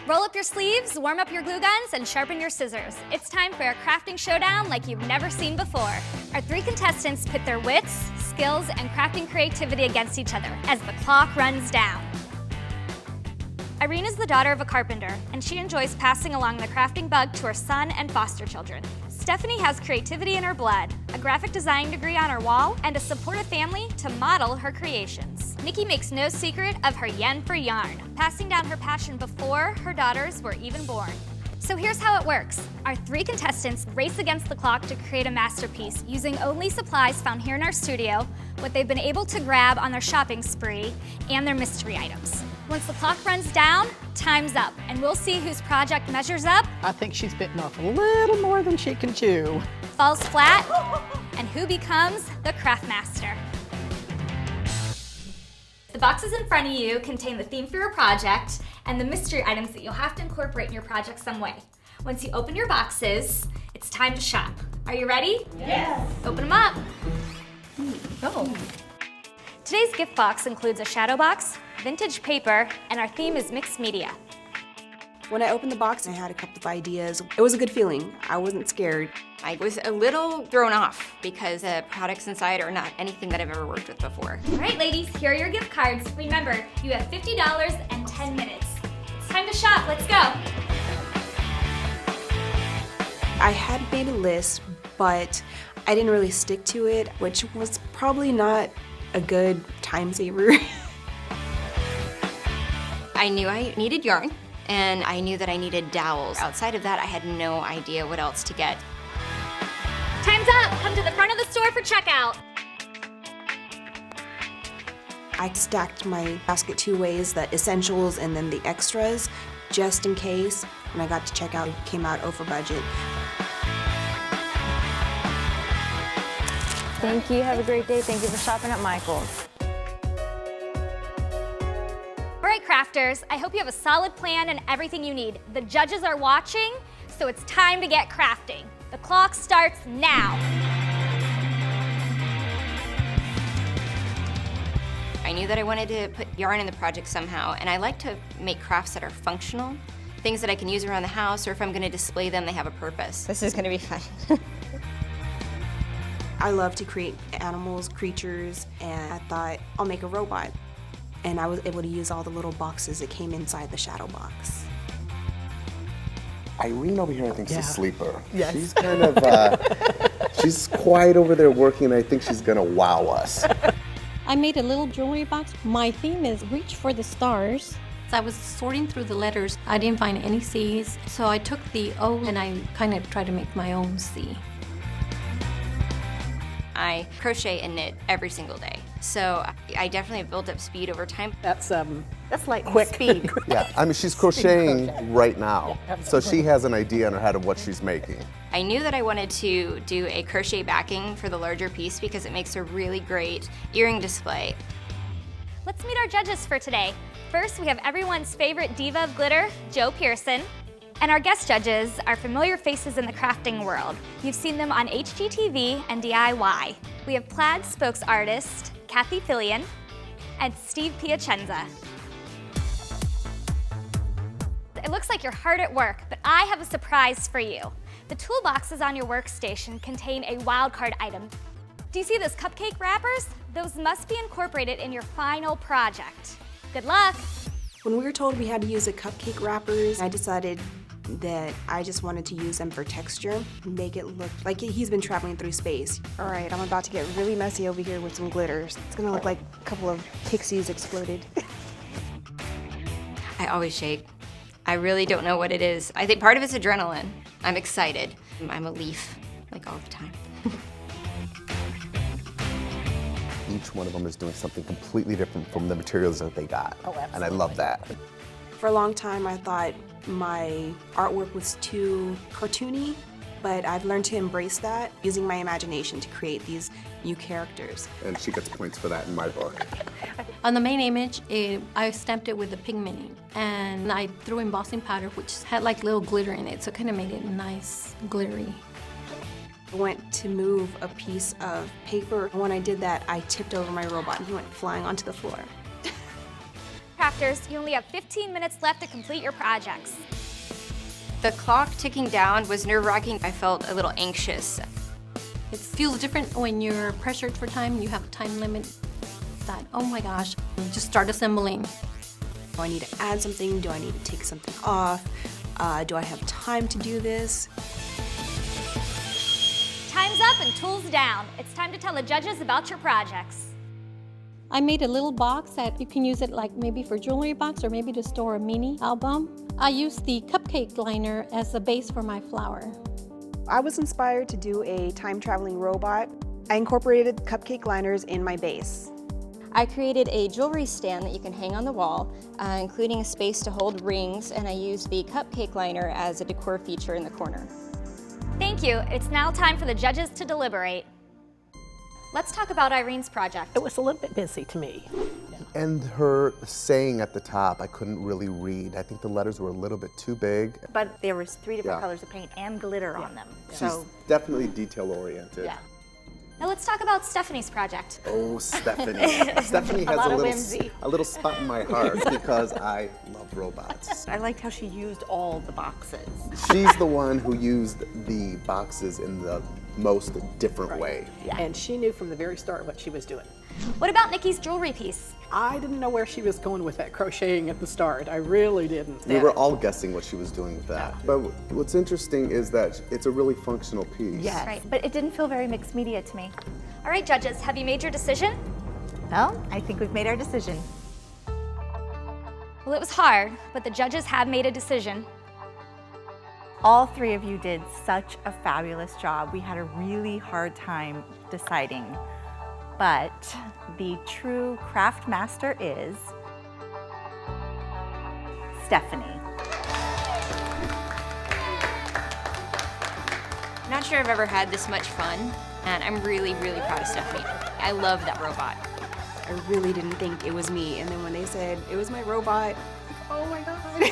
Roll up your sleeves, warm up your glue guns, and sharpen your scissors. It's time for a crafting showdown like you've never seen before. Our 3 contestants pit their wits, skills, and crafting creativity against each other as the clock runs down. Irene is the daughter of a carpenter, and she enjoys passing along the crafting bug to her son and foster children. Stephanie has creativity in her blood, a graphic design degree on her wall, and a supportive family to model her creations. Nikki makes no secret of her yen for yarn, passing down her passion before her daughters were even born. So here's how it works. Our 3 contestants race against the clock to create a masterpiece using only supplies found here in our studio, what they've been able to grab on their shopping spree, and their mystery items. Once the clock runs down, time's up, and we'll see whose project measures up. I think she's bitten off a little more than she can chew. Falls flat, and who becomes the craft master. The boxes in front of you contain the theme for your project and the mystery items that you'll have to incorporate in your project some way. Once you open your boxes, it's time to shop. Are you ready? Yes. Open them up. Oh. Today's gift box includes a shadow box, vintage paper, and our theme is mixed media. When I opened the box, I had a couple of ideas. It was a good feeling. I wasn't scared. I was a little thrown off because the products inside are not anything that I've ever worked with before. All right, ladies, here are your gift cards. Remember, you have $50 and 10 minutes. It's time to shop. Let's go. I had made a list, but I didn't really stick to it, which was probably not a good time saver. I knew I needed yarn, and I knew that I needed dowels. Outside of that, I had no idea what else to get. Time's up. Come to the front of the store for checkout. I stacked my basket 2 ways, the essentials and then the extras, just in case. When I got to checkout, it came out over budget. Thank you. Have a great day. Thank you for shopping at Michael's. All right, crafters, I hope you have a solid plan and everything you need. The judges are watching, so it's time to get crafting. The clock starts now. I knew that I wanted to put yarn in the project somehow, and I like to make crafts that are functional, things that I can use around the house, or if I'm going to display them, they have a purpose. This is going to be fun. I love to create animals, creatures, and I thought I'll make a robot. And I was able to use all the little boxes that came inside the shadow box. Irene over here, I think, is a sleeper. Yes. She's kind of, she's quiet over there working, and I think she's gonna wow us. I made a little jewelry box. My theme is reach for the stars. I was sorting through the letters. I didn't find any C's, so I took the O and I kind of tried to make my own C. I crochet and knit every single day, so I definitely have built up speed over time. That's like Quick. speed. Yeah, I mean, she's crocheting right now, so she has an idea in her head of what she's making. I knew that I wanted to do a crochet backing for the larger piece because it makes a really great earring display. Let's meet our judges for today. First, we have everyone's favorite diva of glitter, Jo Pearson. And our guest judges are familiar faces in the crafting world. You've seen them on HGTV and DIY. We have plaid spokes artist, Kathy Fillion, and Steve Piacenza. It looks like you're hard at work, but I have a surprise for you. The toolboxes on your workstation contain a wildcard item. Do you see those cupcake wrappers? Those must be incorporated in your final project. Good luck. When we were told we had to use the cupcake wrappers, I decided that I just wanted to use them for texture and make it look like he's been traveling through space. All right, I'm about to get really messy over here with some glitters. It's going to look like a couple of pixies exploded. I always shake. I really don't know what it is. I think part of it's adrenaline. I'm excited. I'm a leaf, like all the time. Each one of them is doing something completely different from the materials that they got. Oh, absolutely. And I love that. For a long time, I thought my artwork was too cartoony, but I've learned to embrace that, using my imagination to create these new characters. And she gets points for that in my book. On the main image, I stamped it with the pigmenting, and I threw embossing powder, which had like little glitter in it, so it kind of made it nice, glittery. I went to move a piece of paper. When I did that, I tipped over my robot and he went flying onto the floor. crafters, you only have 15 minutes left to complete your projects. The clock ticking down was nerve-wracking. I felt a little anxious. It feels different when you're pressured for time and you have a time limit. That, oh my gosh, just start assembling. Do I need to add something? Do I need to take something off? Do I have time to do this? Time's up and tools down. It's time to tell the judges about your projects. I made a little box that you can use it like maybe for jewelry box or maybe to store a mini album. I used the cupcake liner as the base for my flower. I was inspired to do a time-traveling robot. I incorporated cupcake liners in my base. I created a jewelry stand that you can hang on the wall, including a space to hold rings, and I used the cupcake liner as a decor feature in the corner. Thank you. It's now time for the judges to deliberate. Let's talk about Irene's project. It was a little bit busy to me. And her saying at the top, I couldn't really read. I think the letters were a little bit too big. But there was 3 different Yeah. colors of paint and glitter on them. She's definitely detail oriented. Yeah. Now let's talk about Stephanie's project. Oh, Stephanie. Stephanie has lot of whimsy. a little spot in my heart because I love robots. I liked how she used all the boxes. She's the one who used the boxes in the most different way. And she knew from the very start what she was doing. What about Nikki's jewelry piece? I didn't know where she was going with that crocheting at the start. I really didn't. We were all guessing what she was doing with that. But what's interesting is that it's a really functional piece. Yes, Right. but it didn't feel very mixed media to me. All right, judges, have you made your decision? Well, I think we've made our decision. Well, it was hard, but the judges have made a decision. All 3 of you did such a fabulous job. We had a really hard time deciding. But the true craft master is Stephanie. Not sure I've ever had this much fun, and I'm really, really proud of Stephanie. I love that robot. I really didn't think it was me. And then when they said it was my robot, oh my God.